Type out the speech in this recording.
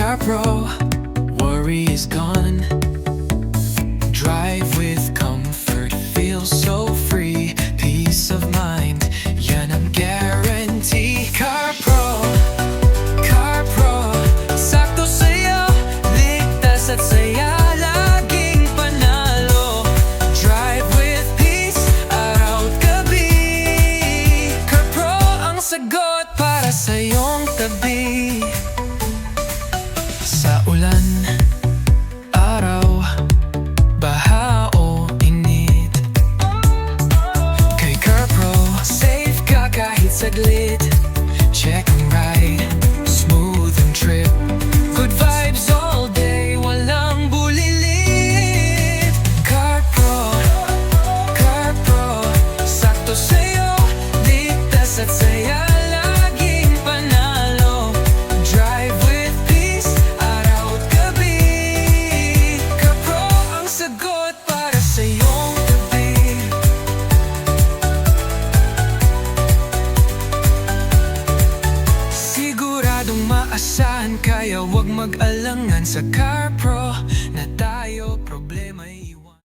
CARPRO, worry is gone. Drive with comfort, feel so free. Peace of mind, yan ang guarantee. CARPRO, CARPRO, sakto sa'yo, ligtas at saya, laging panalo. Drive with peace, araw at gabi. CARPRO ang sagot para sa iyong tabi. Sa ulan, araw, baha o init, kay CARPRO, safe ka kahit saglit. Check ang ride, smooth ang trip, good vibes all day, walang bulilit. CARPRO, CARPRO, sakto sa'yo, ligtas at saya, laging panalo. Drive with peace, araw at gabi. CARPRO ang sagot para sa iyong tabi. Siguradong maasahan, kaya wag mag-alangan sa CARPRO.